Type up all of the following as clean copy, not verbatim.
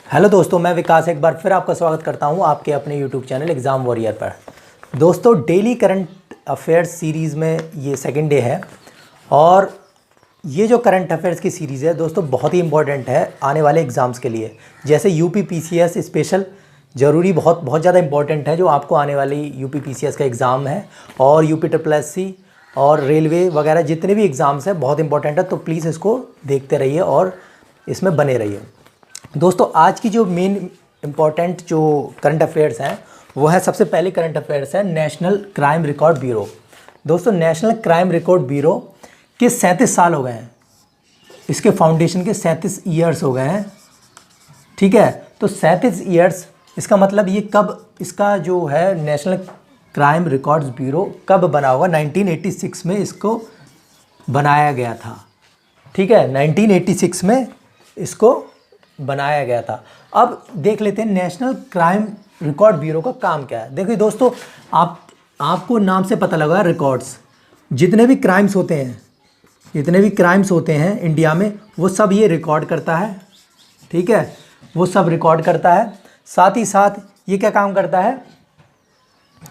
Hello दोस्तों, मैं विकास एक बार फिर आपका स्वागत करता हूं आपके अपने यूट्यूब चैनल एग्ज़ाम वॉरियर पर। दोस्तों, डेली करंट अफेयर्स सीरीज़ में ये सेकंड डे है और ये जो करंट अफेयर्स की सीरीज़ है दोस्तों बहुत ही इंपॉर्टेंट है आने वाले एग्ज़ाम्स के लिए। जैसे यूपी पीसीएस स्पेशल ज़रूरी बहुत ज़्यादा इंपॉर्टेंट है जो आपको आने वाली यूपी पीसीएस का एग्ज़ाम है, और यूपी ट्रिपल एससी और रेलवे वगैरह जितने भी एग्ज़ाम्स हैं बहुत इंपॉर्टेंट है। तो प्लीज़ इसको देखते रहिए और इसमें बने रहिए। दोस्तों, आज की जो मेन इम्पॉर्टेंट जो करंट अफेयर्स हैं वो है, सबसे पहले करंट अफेयर्स है नेशनल क्राइम रिकॉर्ड ब्यूरो। दोस्तों, नेशनल क्राइम रिकॉर्ड ब्यूरो के 37 साल हो गए हैं, इसके फाउंडेशन के 37 ईयर्स हो गए हैं। ठीक है, तो 37 ईयर्स, इसका मतलब ये कब, इसका जो है नेशनल क्राइम रिकॉर्ड्स ब्यूरो कब बना होगा? 1986 में इसको बनाया गया था। ठीक है, 1986 में इसको बनाया गया था। अब देख लेते हैं नेशनल क्राइम रिकॉर्ड ब्यूरो का काम क्या है। देखिए दोस्तों, आपको नाम से पता लगा, रिकॉर्ड्स, जितने भी क्राइम्स होते हैं इंडिया में वो सब ये रिकॉर्ड करता है। ठीक है, वो सब रिकॉर्ड करता है। साथ ही साथ ये क्या काम करता है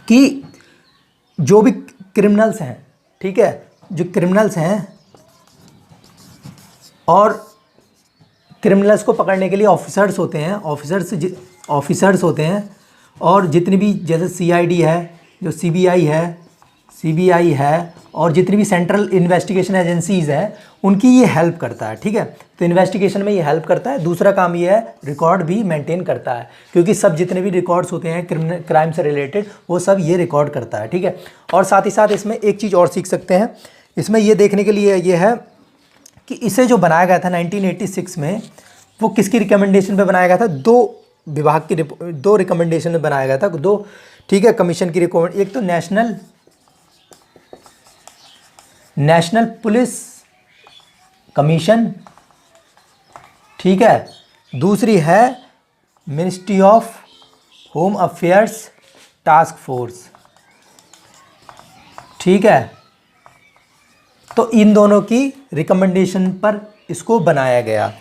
कि जो भी क्रिमिनल्स हैं, ठीक है, जो क्रिमिनल्स हैं और क्रिमिनल्स को पकड़ने के लिए ऑफिसर्स होते हैं, ऑफिसर्स होते हैं, और जितनी भी जैसे सीआईडी है, जो सीबीआई है और जितनी भी सेंट्रल इन्वेस्टिगेशन एजेंसीज़ हैं उनकी ये हेल्प करता है। ठीक है, तो इन्वेस्टिगेशन में ये हेल्प करता है। दूसरा काम ये है, रिकॉर्ड भी मेंटेन करता है, क्योंकि सब जितने भी रिकॉर्ड्स होते हैं क्राइम से रिलेटेड वो सब ये रिकॉर्ड करता है। ठीक है, और साथ ही साथ इसमें एक चीज़ और सीख सकते हैं, इसमें ये देखने के लिए ये है कि इसे जो बनाया गया था 1986 में, वो किसकी रिकमेंडेशन पे बनाया गया था? दो विभाग की दो रिकमेंडेशन में बनाया गया था, दो, ठीक है, कमीशन की रिकमेंड। एक तो नेशनल पुलिस कमीशन, ठीक है, दूसरी है ministry of home affairs task force. ठीक है, तो इन दोनों की रिकमेंडेशन पर इसको बनाया गया।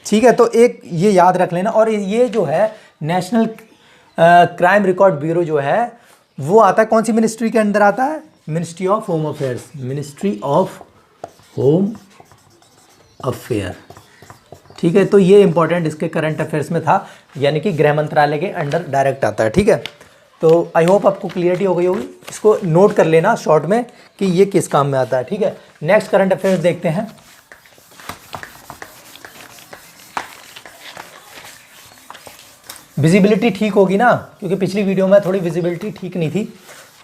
ठीक है, तो एक ये याद रख लेना। और ये जो है नेशनल क्राइम रिकॉर्ड ब्यूरो जो है वो आता है कौन सी मिनिस्ट्री के अंदर आता है? Ministry of home affairs, ministry of home affair. ठीक है, तो ये इंपॉर्टेंट इसके करंट अफेयर्स में था, यानी कि गृह मंत्रालय के अंडर डायरेक्ट आता है। ठीक है, तो आई होप आपको क्लियरिटी हो गई होगी। इसको नोट कर लेना शॉर्ट में कि ये किस काम में आता है। ठीक है, नेक्स्ट करंट अफेयर्स देखते हैं। विजिबिलिटी ठीक होगी ना, क्योंकि पिछली वीडियो में थोड़ी विजिबिलिटी ठीक नहीं थी,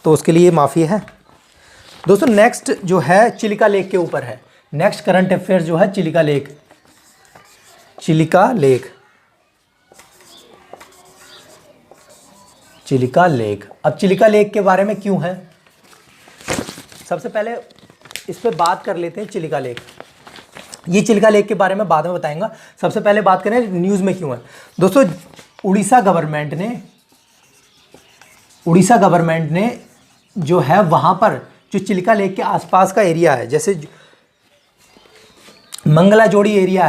तो उसके लिए माफ़ी है। दोस्तों, नेक्स्ट जो है चिलिका लेक के ऊपर है। नेक्स्ट करंट अफेयर्स जो है चिलिका लेक। अब चिलिका लेक के बारे में क्यों है, सबसे पहले इस पे बात कर लेते हैं। चिलिका लेक, ये चिलिका लेक के बारे में बाद में बताएंगा। सबसे पहले बात करें न्यूज़ में क्यों है। दोस्तों, उड़ीसा गवर्नमेंट ने जो है वहाँ पर जो चिलिका लेक के आसपास का एरिया है, जैसे मंगला जोड़ी एरिया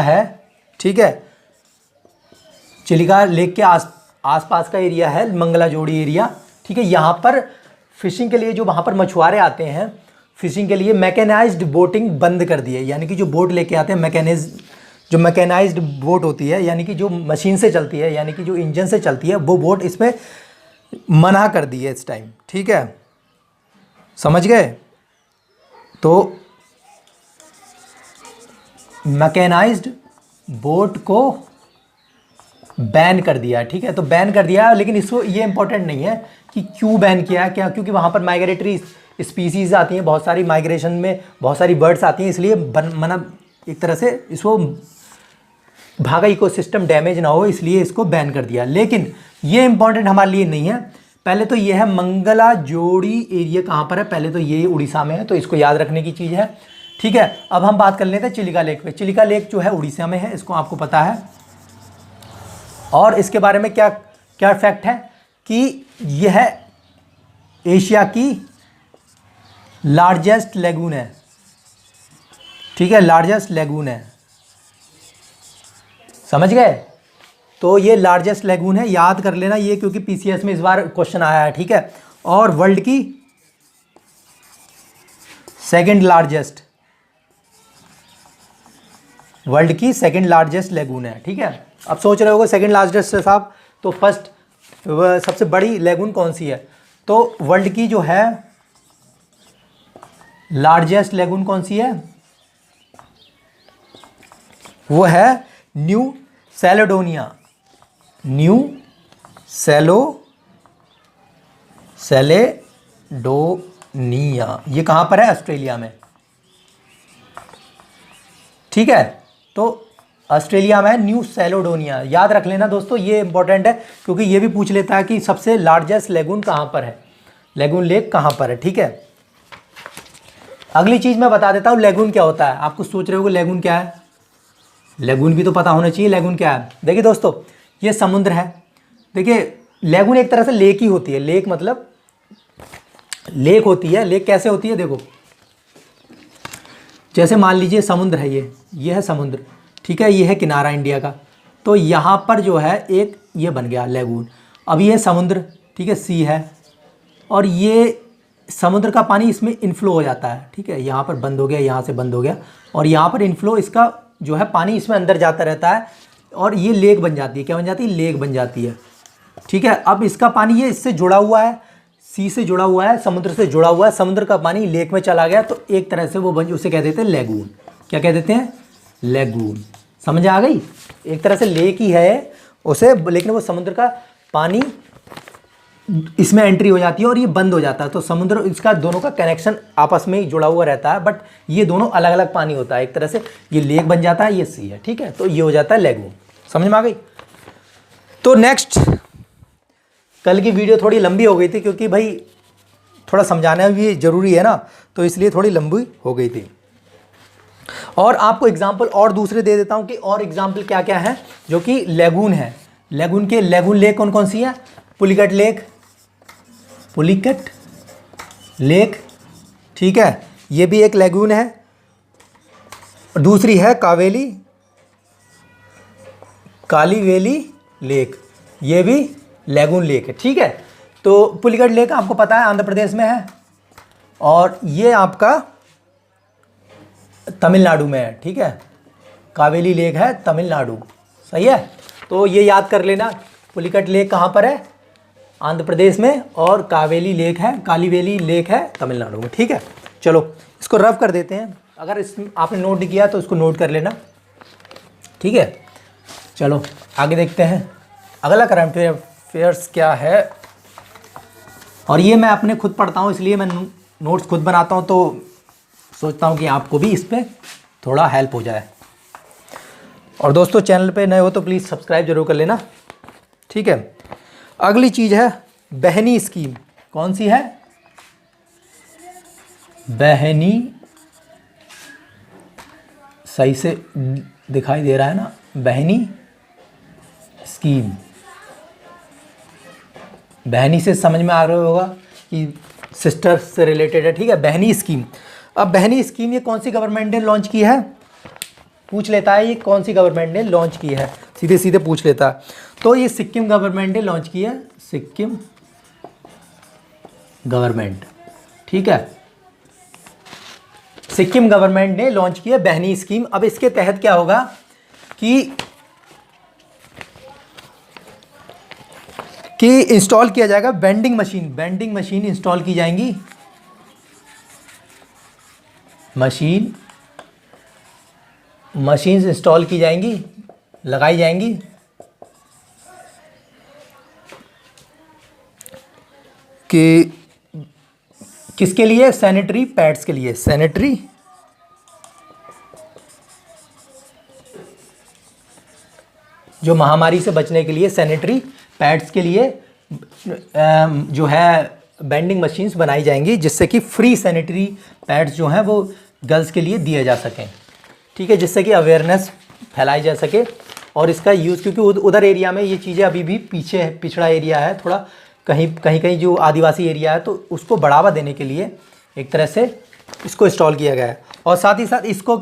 है, ठीक है, चिलिका लेक के आसपास का एरिया है मंगला जोड़ी एरिया। ठीक है, यहाँ पर फिशिंग के लिए जो वहाँ पर मछुआरे आते हैं फिशिंग के लिए, मैकेनाइज्ड बोटिंग बंद कर दी है। यानी कि जो बोट लेके आते हैं जो मैकेनाइज्ड बोट होती है, यानी कि जो मशीन से चलती है, यानी कि जो इंजन से चलती है, वो बोट इसमें मना कर दी है इस टाइम। ठीक है, समझ गए? तो मैकेनाइज्ड बोट को बैन कर दिया। ठीक है, तो बैन कर दिया, लेकिन इसको ये इंपॉर्टेंट नहीं है कि क्यों बैन किया, क्या, क्योंकि वहाँ पर माइग्रेटरी स्पीसीज आती हैं, बहुत सारी माइग्रेशन में बहुत सारी बर्ड्स आती हैं, इसलिए मना, एक तरह से इसको भागा इकोसिस्टम डैमेज ना हो, इसलिए इसको बैन कर दिया। लेकिन ये इंपॉर्टेंट हमारे लिए नहीं है। पहले तो ये है मंगला जोड़ी एरिया कहाँ पर है, पहले तो ये उड़ीसा में है, तो इसको याद रखने की चीज़ है। ठीक है, अब हम बात कर लेते हैं चिलिका लेक पे। चिलिका लेक जो है उड़ीसा में है, इसको आपको पता है। और इसके बारे में क्या क्या फैक्ट है कि यह एशिया की लार्जेस्ट लेगून है। ठीक है, लार्जेस्ट लेगून है, समझ गए। तो ये लार्जेस्ट लेगून है, याद कर लेना ये, क्योंकि पीसीएस में इस बार क्वेश्चन आया है, ठीक है। और वर्ल्ड की सेकंड लार्जेस्ट, वर्ल्ड की सेकंड लार्जेस्ट लेगून है, ठीक है। अब सोच रहे होगे सेकंड लार्जेस्ट है साहब, तो फर्स्ट सबसे बड़ी लेगून कौन सी है? तो वर्ल्ड की जो है लार्जेस्ट लेगून कौन सी है? वो है न्यू कैलेडोनिया, न्यू कैलेडोनिया। ये कहाँ पर है? ऑस्ट्रेलिया में, ठीक है। तो ऑस्ट्रेलिया में न्यू कैलेडोनिया, याद रख लेना दोस्तों, ये इंपॉर्टेंट है क्योंकि ये भी पूछ लेता है कि सबसे लार्जेस्ट लेगून कहाँ पर है, लेगून लेक कहाँ पर है, ठीक है। अगली चीज़ मैं बता देता हूँ लेगून क्या होता है। आपको सोच रहे हो कि लेगून क्या है, लेगून भी तो पता होना चाहिए लेगून क्या है। देखिए दोस्तों, ये समुद्र है, देखिए लेगून एक तरह से लेक ही होती है, लेक मतलब लेक होती है। लेक कैसे होती है? देखो, जैसे मान लीजिए समुद्र है, ये है समुद्र, ठीक है, ये है किनारा इंडिया का, तो यहाँ पर जो है एक ये बन गया लेगून। अब ये समुद्र, ठीक है, सी है, और ये समुद्र का पानी इसमें इनफ्लो हो जाता है, ठीक है, यहाँ पर बंद हो गया, यहाँ से बंद हो गया, और यहाँ पर इनफ्लो इसका जो है पानी इसमें अंदर जाता रहता है, और ये लेक बन जाती है। क्या बन जाती है? लेक बन जाती है, ठीक है। अब इसका पानी ये इससे जुड़ा हुआ है, सी से जुड़ा हुआ है, समुद्र से जुड़ा हुआ है, समुद्र का पानी लेक में चला गया, तो एक तरह से वो उसे कह देते हैं लेगून। क्या कह देते हैं? लेगून। समझ आ गई? एक तरह से लेक ही है उसे, लेकिन वो समुद्र का पानी इसमें एंट्री हो जाती है और ये बंद हो जाता है, तो समुद्र इसका दोनों का कनेक्शन आपस में ही जुड़ा हुआ रहता है, बट ये दोनों अलग अलग पानी होता है। एक तरह से ये लेक बन जाता है, ये सी है, ठीक है, तो ये हो जाता है लेगून। समझ में आ गई? तो नेक्स्ट, कल की वीडियो थोड़ी लंबी हो गई थी क्योंकि भाई थोड़ा समझाना भी ज़रूरी है ना, तो इसलिए थोड़ी लंबी हो गई थी। और आपको एग्जाम्पल और दूसरे दे देता हूँ कि और एग्जाम्पल क्या क्या है जो कि लेगून है। लेगून के लेगून लेक कौन कौन सी है? पुलिकट लेक, पुलिकट लेक, ठीक है, ये भी एक लेगून है। दूसरी है कालीवेली लेक, ये भी लेगून लेक है, ठीक है। तो पुलिकट लेक आपको पता है आंध्र प्रदेश में है, और ये आपका तमिलनाडु में है, ठीक है। कावेली लेक है तमिलनाडु, सही है। तो ये याद कर लेना, पुलिकट लेक कहाँ पर है? आंध्र प्रदेश में, और कावेली लेक है, कालीवेली लेक है तमिलनाडु में, ठीक है। चलो इसको रफ कर देते हैं, अगर इस आपने नोट नहीं किया तो इसको नोट कर लेना, ठीक है। चलो आगे देखते हैं अगला करंट अफेयर्स क्या है। और ये मैं अपने खुद पढ़ता हूँ, इसलिए मैं नोट्स खुद बनाता हूँ, तो सोचता हूँ कि आपको भी इस पर थोड़ा हेल्प हो जाए। और दोस्तों, चैनल पे नए हो तो प्लीज़ सब्सक्राइब जरूर कर लेना, ठीक है। अगली चीज़ है बहनी स्कीम। कौन सी है? बहनी, सही से दिखाई दे रहा है ना? बहनी स्कीम, बहनी से समझ में आ रहा होगा कि सिस्टर से रिलेटेड है, ठीक है। बहनी स्कीम, अब बहनी स्कीम ये कौन सी गवर्नमेंट ने लॉन्च की है? पूछ लेता है ये कौन सी गवर्नमेंट ने लॉन्च की है, सीधे सीधे पूछ लेता है। तो ये सिक्किम गवर्नमेंट ने लॉन्च की है, सिक्किम गवर्नमेंट, ठीक है, सिक्किम गवर्नमेंट ने लॉन्च की है बहनी स्कीम। अब इसके तहत क्या होगा कि इंस्टॉल किया जाएगा वेंडिंग मशीन इंस्टॉल की जाएंगी, मशीन्स इंस्टॉल की जाएंगी, लगाई जाएंगी, कि किसके लिए? सैनिटरी पैड्स के लिए, सैनिटरी जो महामारी से बचने के लिए सैनिटरी पैड्स के लिए जो है वेंडिंग मशीन्स बनाई जाएंगी, जिससे कि फ्री सैनिटरी पैड्स जो हैं वो गर्ल्स के लिए दिए जा सकें, ठीक है, जिससे कि अवेयरनेस फैलाई जा सके। और इसका यूज़, क्योंकि उधर एरिया में ये चीज़ें अभी भी पीछे है, पिछड़ा एरिया है थोड़ा, कहीं जो आदिवासी एरिया है, तो उसको बढ़ावा देने के लिए एक तरह से इसको इंस्टॉल किया गया है। और साथ ही साथ इसको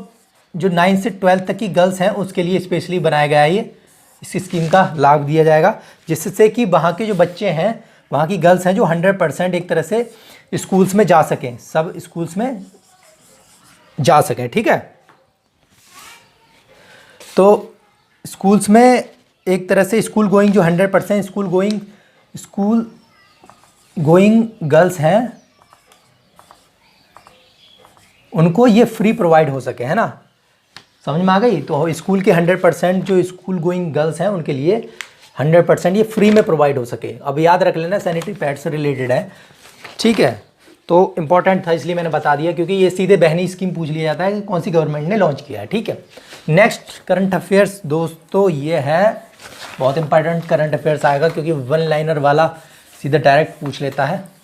जो 9 से 12 तक की गर्ल्स हैं उसके लिए स्पेशली बनाया गया है ये, इस स्कीम का लाभ दिया जाएगा, जिससे कि वहाँ के जो बच्चे हैं, वहाँ की गर्ल्स हैं जो 100% एक तरह से स्कूल्स में जा सकें, सब स्कूल्स में जा सकें। ठीक है, तो स्कूल्स में एक तरह से स्कूल गोइंग जो 100% स्कूल गोइंग गर्ल्स हैं उनको ये फ्री प्रोवाइड हो सके, है ना, समझ में आ गई। तो स्कूल के 100% जो स्कूल गोइंग गर्ल्स हैं उनके लिए 100% ये फ्री में प्रोवाइड हो सके। अब याद रख लेना, सैनिटरी पैड से रिलेटेड है। ठीक है, तो इम्पॉर्टेंट था इसलिए मैंने बता दिया, क्योंकि ये सीधे बहनी स्कीम पूछ लिया जाता है कि कौन सी गवर्नमेंट ने लॉन्च किया है। ठीक है, नेक्स्ट करंट अफेयर्स दोस्तों ये है, बहुत इंपॉर्टेंट करंट अफेयर्स आएगा, क्योंकि वन लाइनर वाला सीधे डायरेक्ट पूछ लेता है।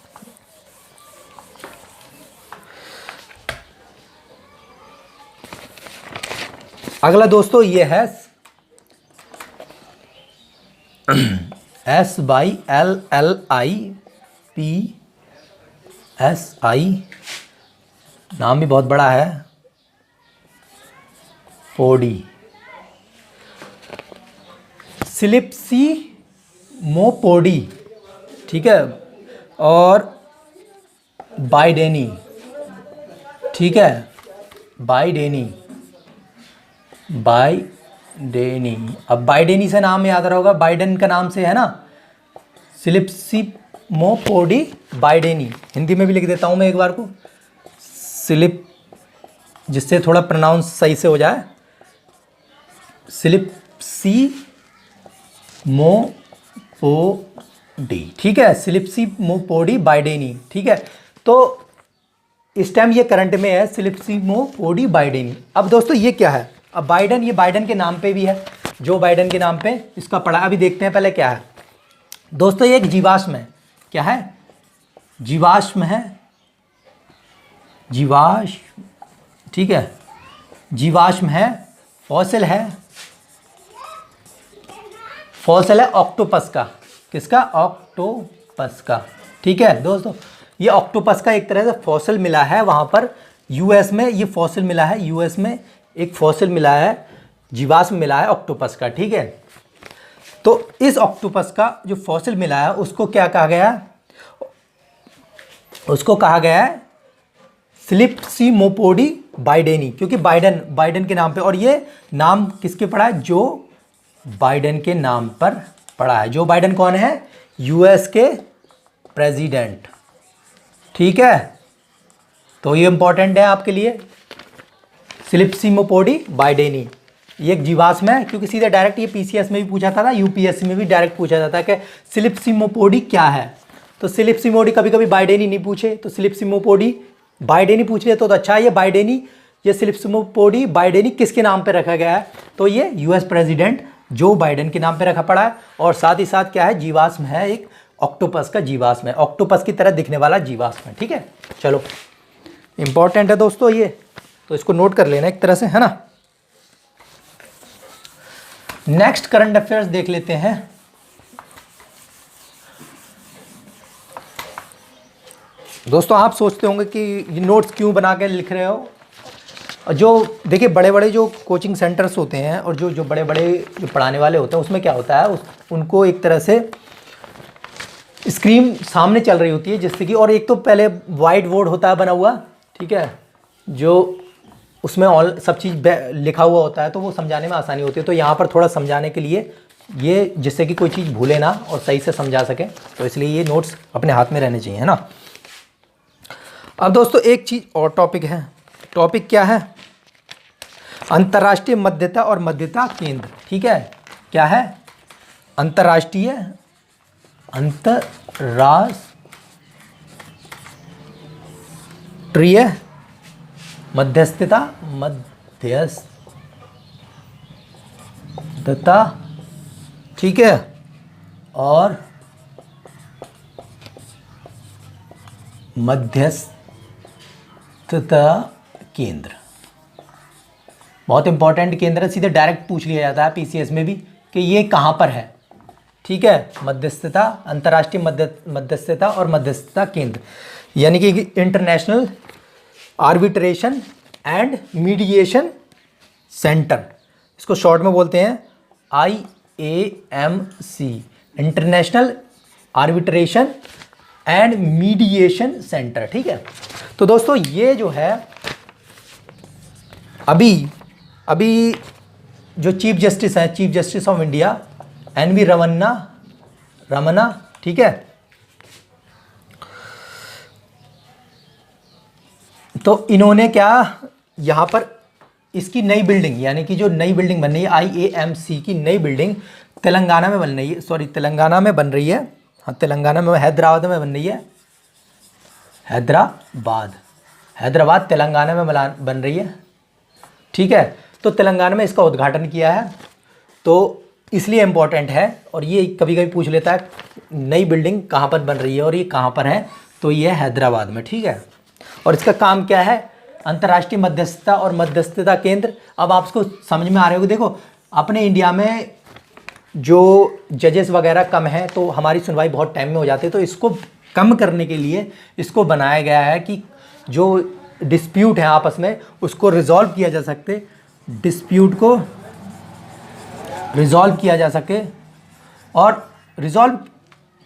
अगला दोस्तों ये है SYLLIPSI, नाम भी बहुत बड़ा है, पोडी, स्लिप्सीमोपोडी। ठीक है, और बाइडेनी। ठीक है, बाइडेनी। अब बाइडेनी से नाम याद रहा होगा, बाइडेन का नाम से है ना, स्लिप्सीमोपोडी बाइडेनी। हिंदी में भी लिख देता हूँ मैं एक बार को, जिससे थोड़ा प्रोनाउंस सही से हो जाए, स्लिप्सीमोपोडी। ठीक है, स्लिप्सीमोपोडी बाइडेनी। ठीक है, तो इस टाइम ये करंट में है स्लिप्सीमोपोडी बाइडेनी। अब दोस्तों ये क्या है, अब बाइडेन, ये बाइडेन के नाम पे भी है, जो बाइडेन के नाम पे इसका पड़ा। अभी देखते हैं पहले क्या है दोस्तों, ये एक जीवाश्म है। क्या है, जीवाश्म है, जीवाश्म। ठीक है, जीवाश्म है, फॉसिल है, फॉसिल है ऑक्टोपस का। किसका, ऑक्टोपस का। ठीक है दोस्तों, ये ऑक्टोपस का एक तरह से फॉसिल मिला है वहाँ पर यूएस में, ये फॉसिल मिला है यूएस में, एक फॉसिल मिला है, जीवाश्म मिला है ऑक्टोपस का। ठीक है, तो इस ऑक्टोपस का जो फॉसिल मिला है उसको क्या कहा गया है, उसको कहा गया है स्लिप्सीमोपोडी बाइडेनी, क्योंकि बाइडेन के नाम पे, और ये नाम किसके पड़ा है, जो बाइडेन के नाम पर पड़ा है। जो बाइडेन कौन है, यूएस के प्रेसिडेंट। ठीक है, तो ये इंपॉर्टेंट है आपके लिए, स्लिप्सीमोपोडी बाइडेनी। ये एक जीवाश्म है, क्योंकि सीधे डायरेक्ट ये पीसीएस में भी पूछा था ना, यूपीएससी में भी डायरेक्ट पूछा जाता है कि स्लिप्सीमोपोडी क्या है। तो स्लिप्सीमोडी, कभी कभी बाइडेनी नहीं पूछे तो स्लिप्सीमोपोडी बाइडेनी पूछ ले तो अच्छा है। ये बाइडेनी, ये स्लिप्सीमोपोडी बाइडेनी किसके नाम पे रखा गया है, तो ये यूएस प्रेसिडेंट जो बाइडेन के नाम पे रखा पड़ा है। और साथ ही साथ क्या है, जीवाश्म है, एक ऑक्टोपस का जीवाश्म है, ऑक्टोपस की तरह दिखने वाला जीवाश्म है। ठीक है, चलो इंपॉर्टेंट है दोस्तों ये, तो इसको नोट कर लेना एक तरह से, है ना। नेक्स्ट करंट अफेयर्स देख लेते हैं। दोस्तों आप सोचते होंगे कि ये नोट्स क्यों बना के लिख रहे हो, जो देखिए बड़े बड़े जो कोचिंग सेंटर्स होते हैं और जो बड़े बड़े जो पढ़ाने वाले होते हैं, उसमें क्या होता है, उनको एक तरह से स्क्रीन सामने चल रही होती है, जिससे कि, और एक तो पहले वाइट बोर्ड होता है बना हुआ, ठीक है, जो उसमें ऑल सब चीज़ लिखा हुआ होता है, तो वो समझाने में आसानी होती है। तो यहाँ पर थोड़ा समझाने के लिए ये, जिससे कि कोई चीज़ भूले ना और सही से समझा सके, तो इसलिए ये नोट्स अपने हाथ में रहने चाहिए, है ना। अब दोस्तों एक चीज़ और टॉपिक है, टॉपिक क्या है, अंतर्राष्ट्रीय मध्यता और मध्यता केंद्र। ठीक है, क्या है, अंतर्राष्ट्रीय मध्यस्थता ठीक है, और मध्यस्थता केंद्र बहुत इंपॉर्टेंट केंद्र है, सीधे डायरेक्ट पूछ लिया जाता है पीसीएस में भी कि ये कहाँ पर है। ठीक है, मध्यस्थता, अंतर्राष्ट्रीय मध्यस्थता और मध्यस्थता केंद्र, यानी कि international arbitration and mediation centre, इसको शॉर्ट में बोलते हैं IAMC, international arbitration and mediation centre. ठीक है, तो दोस्तों ये जो है अभी जो चीफ जस्टिस हैं, chief justice of India NV Ramana, ठीक है, तो इन्होंने क्या यहाँ पर इसकी नई बिल्डिंग, यानी कि जो नई बिल्डिंग बन रही है IAMC की नई बिल्डिंग तेलंगाना में बन रही है, तेलंगाना में बन रही है, हाँ तेलंगाना में, हैदराबाद में बन रही है, हैदराबाद तेलंगाना में बन रही है। ठीक है, तो तेलंगाना में इसका उद्घाटन किया है, तो इसलिए इम्पोर्टेंट है। और ये कभी कभी पूछ लेता है नई बिल्डिंग कहाँ पर बन रही है और ये कहाँ पर है, तो ये हैदराबाद में। ठीक है, और इसका काम क्या है, अंतर्राष्ट्रीय मध्यस्थता और मध्यस्थता केंद्र। अब आपको समझ में आ रहे होगा, देखो अपने इंडिया में जो जजेस वगैरह कम हैं तो हमारी सुनवाई बहुत टाइम में हो जाती है, तो इसको कम करने के लिए इसको बनाया गया है कि जो डिस्प्यूट है आपस में उसको रिजॉल्व किया जा सकते, डिस्प्यूट को रिजॉल्व किया जा सके। और रिजॉल्व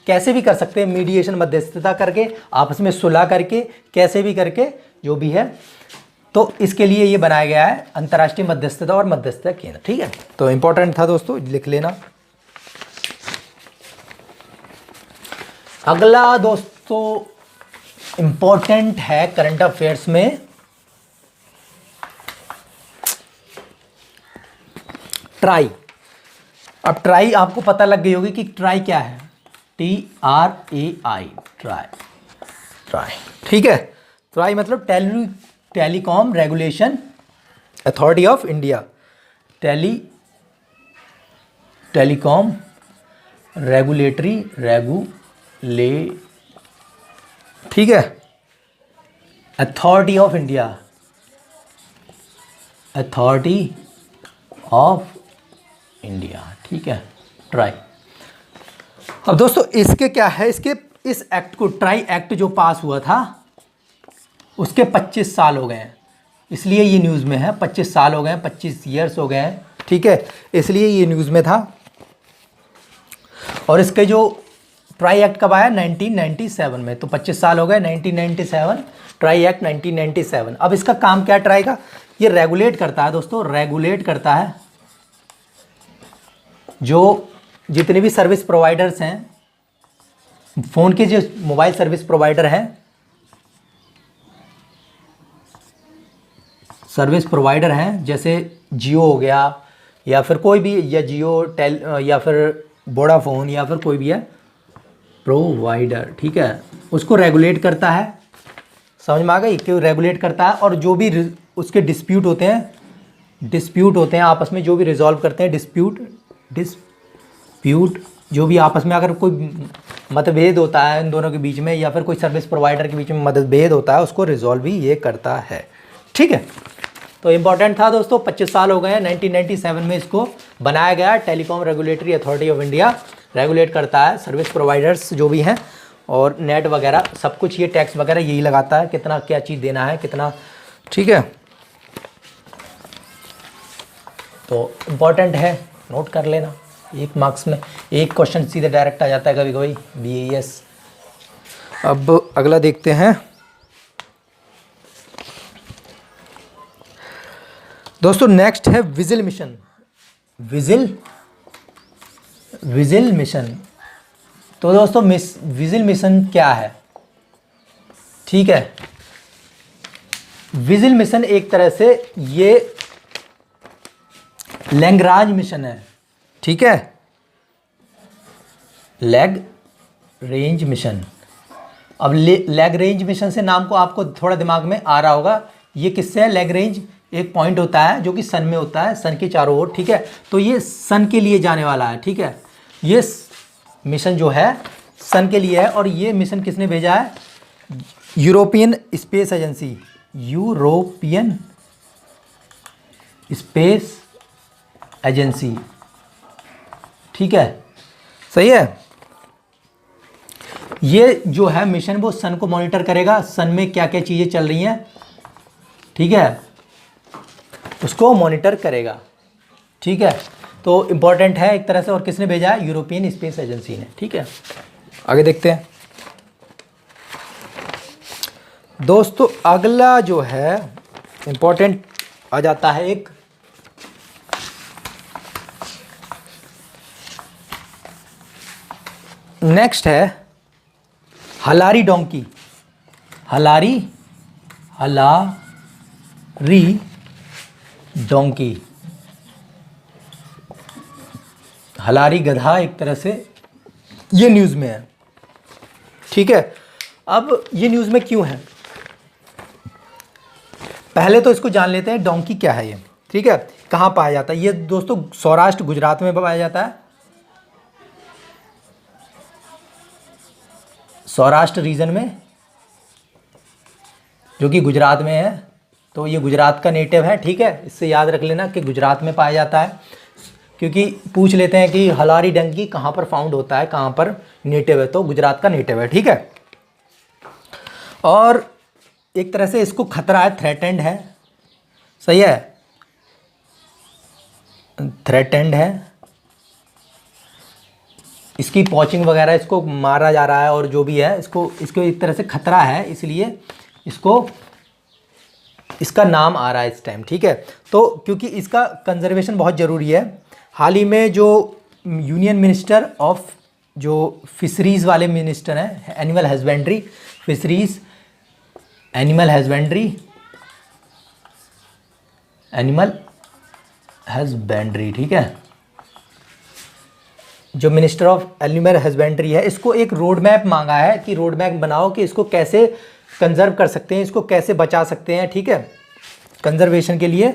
कैसे भी कर सकते हैं, मीडिएशन मध्यस्थता करके, आपस में सुलह करके, कैसे भी करके जो भी है, तो इसके लिए ये बनाया गया है अंतर्राष्ट्रीय मध्यस्थता और मध्यस्थता केंद्र। ठीक है, तो इंपॉर्टेंट था दोस्तों, लिख लेना। अगला दोस्तों इंपॉर्टेंट है करंट अफेयर्स में ट्राई। अब ट्राई आपको पता लग गई होगी कि ट्राई क्या है, TRAI, ट्राई। ठीक है, ट्राई मतलब telecom regulation authority of India, telecom ठीक है, अथॉरिटी ऑफ इंडिया। ठीक है, ट्राई। अब दोस्तों इसके क्या है, इस एक्ट को, ट्राई एक्ट जो पास हुआ था उसके 25 साल हो गए हैं, इसलिए ये न्यूज़ में है। 25 साल हो गए हैं, 25 ईयर्स हो गए हैं। ठीक है, इसलिए ये न्यूज़ में था। और इसके जो ट्राई एक्ट कब आया, 1997 में, तो 25 साल हो गए, 1997, ट्राई एक्ट 1997। अब इसका काम क्या है ट्राई का, ये रेगुलेट करता है दोस्तों, रेगुलेट करता है जो जितने भी सर्विस प्रोवाइडर्स हैं, फ़ोन के जो मोबाइल सर्विस प्रोवाइडर हैं, जैसे जियो हो गया या फिर कोई भी, या जियो या फिर वोडाफोन या फिर कोई भी है प्रोवाइडर। ठीक है, उसको रेगुलेट करता है। समझ में आ गई, क्यों रेगुलेट करता है। और जो भी उसके डिस्प्यूट होते हैं आपस में, जो भी रिजॉल्व करते हैं डिस्प्यूट जो भी आपस में अगर कोई मतभेद होता है इन दोनों के बीच में, या फिर कोई सर्विस प्रोवाइडर के बीच में मतभेद होता है, उसको रिजॉल्व भी ये करता है। ठीक है, तो इम्पॉर्टेंट था दोस्तों, 25 साल हो गए हैं, 1997 में इसको बनाया गया। Telecom regulatory authority of India regulate करता है सर्विस प्रोवाइडर्स जो भी हैं, और नेट वगैरह सब कुछ, ये टैक्स वगैरह यही लगाता है, कितना क्या चीज़ देना है, कितना। ठीक है, तो इम्पॉर्टेंट है, नोट कर लेना। 1 मार्क्स में 1 क्वेश्चन सीधे डायरेक्ट आ जाता है कभी कभी BAS। अब अगला देखते हैं दोस्तों, नेक्स्ट है विजिल मिशन। विजिल मिशन, तो दोस्तों विजिल मिशन क्या है। ठीक है, विजिल मिशन एक तरह से ये लैग्रांज मिशन है। ठीक है, लैग्रेंज मिशन। अब लैग्रेंज मिशन से नाम को आपको थोड़ा दिमाग में आ रहा होगा, ये किससे है। लैग्रेंज एक पॉइंट होता है जो कि सन में होता है, सन के चारों ओर। ठीक है, तो ये सन के लिए जाने वाला है। ठीक है, ये मिशन जो है सन के लिए है। और ये मिशन किसने भेजा है, European space agency, European space agency. ठीक है, सही है। ये जो है मिशन वो सन को मॉनिटर करेगा, सन में क्या क्या चीज़ें चल रही हैं। ठीक है, उसको मॉनिटर करेगा। ठीक है, तो इम्पॉर्टेंट है एक तरह से। और किसने भेजा है? यूरोपियन स्पेस एजेंसी ने। ठीक है, आगे देखते हैं दोस्तों। अगला जो है इम्पॉर्टेंट आ जाता है एक, नेक्स्ट है हलारी डोंकी। हलारी डोंकी, हलारी गधा एक तरह से, ये न्यूज़ में है। ठीक है, अब ये न्यूज़ में क्यों है, पहले तो इसको जान लेते हैं डोंकी क्या है ये। ठीक है, कहाँ पाया जाता है ये दोस्तों? सौराष्ट्र गुजरात में पाया जाता है। सौराष्ट्र रीजन में, जो कि गुजरात में है। तो ये गुजरात का नेटिव है। ठीक है, इससे याद रख लेना कि गुजरात में पाया जाता है, क्योंकि पूछ लेते हैं कि हलारी डंकी कहाँ पर फाउंड होता है, कहाँ पर नेटिव है, तो गुजरात का नेटिव है। ठीक है, और एक तरह से इसको खतरा है, थ्रेटेंड है। सही है, थ्रेटेंड है, इसकी पॉचिंग वगैरह, इसको मारा जा रहा है और जो भी है इसको एक तरह से खतरा है, इसलिए इसका नाम आ रहा है इस टाइम। ठीक है, तो क्योंकि इसका कंजर्वेशन बहुत ज़रूरी है। हाल ही में जो यूनियन मिनिस्टर ऑफ, जो फिशरीज़ वाले मिनिस्टर हैं, animal husbandry, fisheries, animal husbandry, ठीक है, जो मिनिस्टर ऑफ एनिमल हस्बेंड्री है, इसको एक रोड मैप मांगा है कि रोड मैप बनाओ कि इसको कैसे कंजर्व कर सकते हैं, इसको कैसे बचा सकते हैं। ठीक है, कंजर्वेशन के लिए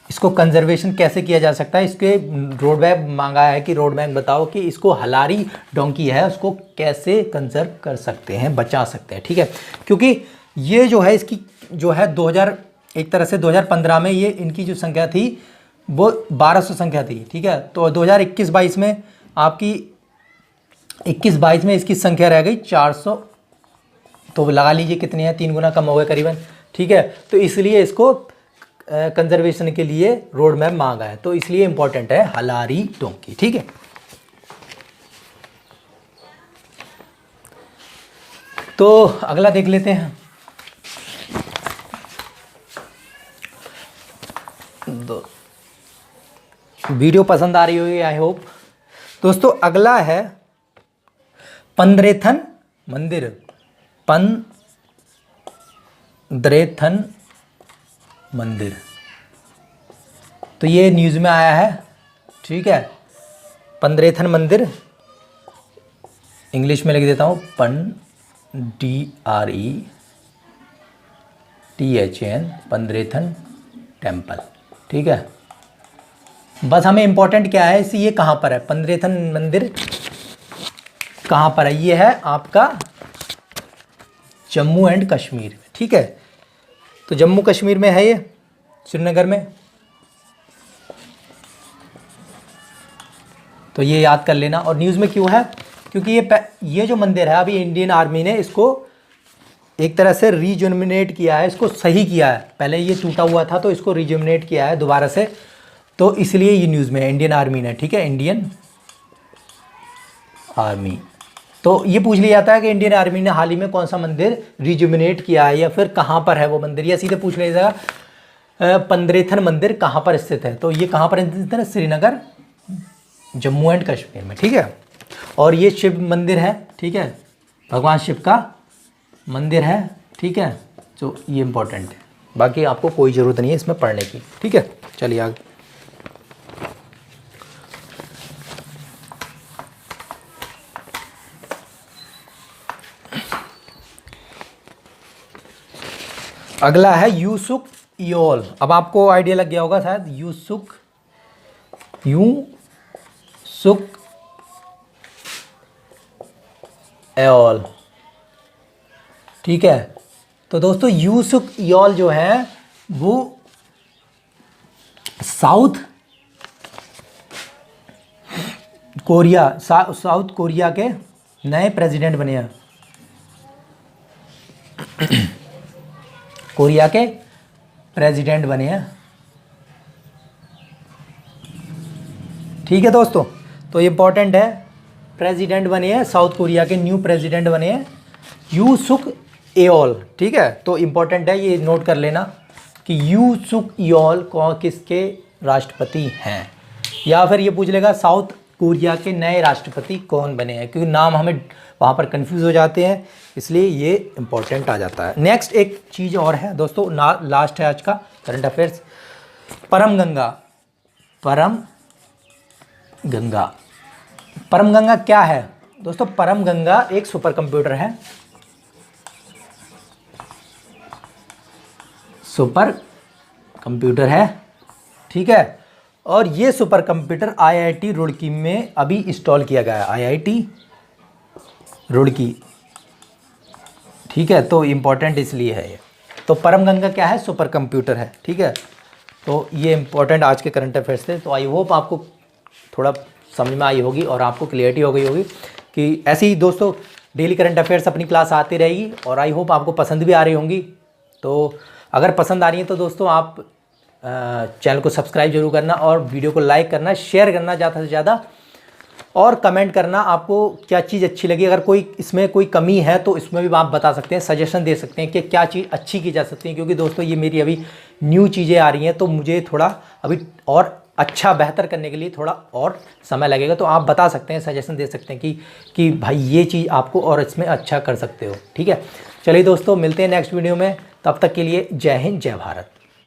इसको कंजर्वेशन कैसे किया जा सकता है, इसके रोड मैप मांगा है कि रोड मैप बताओ कि इसको हलारी डोंकी है उसको कैसे कंजर्व कर सकते हैं, बचा सकते हैं। ठीक है, क्योंकि ये जो है इसकी जो है 2000, एक तरह से 2015 में ये इनकी जो संख्या थी वो 1200 संख्या थी। ठीक है, तो 2021-22 में आपकी 21-22 में इसकी संख्या रह गई 400, तो लगा लीजिए कितनी है, 3 गुना कम हो गए करीबन। ठीक है, तो इसलिए इसको कंजर्वेशन के लिए रोड मैप मांगा है, तो इसलिए इंपॉर्टेंट है हलारी डोंकी। ठीक है, तो अगला देख लेते हैं। वीडियो पसंद आ रही होगी आई होप। दोस्तों अगला है पंद्रेथन मंदिर। पंद्रेथन मंदिर, तो ये न्यूज़ में आया है। ठीक है, पंद्रेथन मंदिर, इंग्लिश में लिख देता हूँ, DRETHN, पंद्रेथन टेम्पल। ठीक है, बस हमें इम्पोर्टेंट क्या है इसी, ये कहाँ पर है, पंद्रेथन मंदिर कहाँ पर है? ये है आपका जम्मू एंड कश्मीर में। ठीक है, तो जम्मू कश्मीर में है ये, श्रीनगर में, तो ये याद कर लेना। और न्यूज़ में क्यों है? क्योंकि ये जो मंदिर है अभी इंडियन आर्मी ने इसको एक तरह से रीजुमिनेट किया है, इसको सही किया है। पहले ये टूटा हुआ था तो इसको रीजुमिनेट किया है दोबारा से, तो इसलिए ये न्यूज़ में है, इंडियन आर्मी ने। ठीक है, इंडियन आर्मी, तो ये पूछ लिया जाता है कि इंडियन आर्मी ने हाल ही में कौन सा मंदिर रिजुमिनेट किया है या फिर कहाँ पर है वो मंदिर, या सीधे पूछ लिया जाएगा पंद्रेथन मंदिर कहाँ पर स्थित है। तो ये कहाँ पर स्थित है? श्रीनगर, जम्मू एंड कश्मीर में। ठीक है, और ये शिव मंदिर है। ठीक है, भगवान शिव का मंदिर है। ठीक है, तो ये इम्पोर्टेंट है, बाकी आपको कोई ज़रूरत नहीं है इसमें पढ़ने की। ठीक है, चलिए आगे। अगला है यूसुक योल। अब आपको आइडिया लग गया होगा शायद, यूसुक एओल। ठीक है, तो दोस्तों यूसुक योल जो है वो साउथ कोरिया के नए प्रेसिडेंट बने हैं। कोरिया के प्रेसिडेंट बने हैं। ठीक है दोस्तों, तो इम्पोर्टेंट है, प्रेसिडेंट बने हैं साउथ कोरिया के, न्यू प्रेसिडेंट बने हैं यू सुक एओल। ठीक है, तो इम्पोर्टेंट है, ये नोट कर लेना कि यू सुक एओल किसके राष्ट्रपति हैं, या फिर ये पूछ लेगा साउथ कोरिया के नए राष्ट्रपति कौन बने हैं, क्योंकि नाम हमें वहाँ पर कंफ्यूज हो जाते हैं, इसलिए ये इम्पोर्टेंट आ जाता है। नेक्स्ट एक चीज़ और है दोस्तों, लास्ट है आज का करंट अफेयर्स, परमगंगा। परमगंगा क्या है दोस्तों? परमगंगा एक सुपर कंप्यूटर है, सुपर कंप्यूटर है। ठीक है, और ये सुपर कंप्यूटर आईआईटी रुड़की में अभी इंस्टॉल किया गया है, आईआईटी रुड़की। ठीक है, तो इम्पोर्टेंट इसलिए है ये। तो परमगंगा क्या है? सुपर कंप्यूटर है। ठीक है, तो ये इम्पोर्टेंट आज के करंट अफेयर्स थे। तो आई होप आपको थोड़ा समझ में आई होगी और आपको क्लियरिटी हो गई होगी कि ऐसे ही दोस्तों डेली करंट अफेयर्स अपनी क्लास आती रहेगी, और आई होप आपको पसंद भी आ रही होंगी। तो अगर पसंद आ रही है तो दोस्तों आप चैनल को सब्सक्राइब जरूर करना, और वीडियो को लाइक करना, शेयर करना ज़्यादा से ज़्यादा, और कमेंट करना आपको क्या चीज़ अच्छी लगी। अगर कोई इसमें कोई कमी है तो इसमें भी आप बता सकते हैं, सजेशन दे सकते हैं कि क्या चीज़ अच्छी की जा सकती है, क्योंकि दोस्तों ये मेरी अभी न्यू चीज़ें आ रही हैं, तो मुझे थोड़ा अभी और अच्छा बेहतर करने के लिए थोड़ा और समय लगेगा। तो आप बता सकते हैं, सजेशन दे सकते हैं कि भाई ये चीज़ आपको और इसमें अच्छा कर सकते हो। ठीक है, चलिए दोस्तों मिलते हैं नेक्स्ट वीडियो में, तब तक के लिए जय हिंद जय भारत।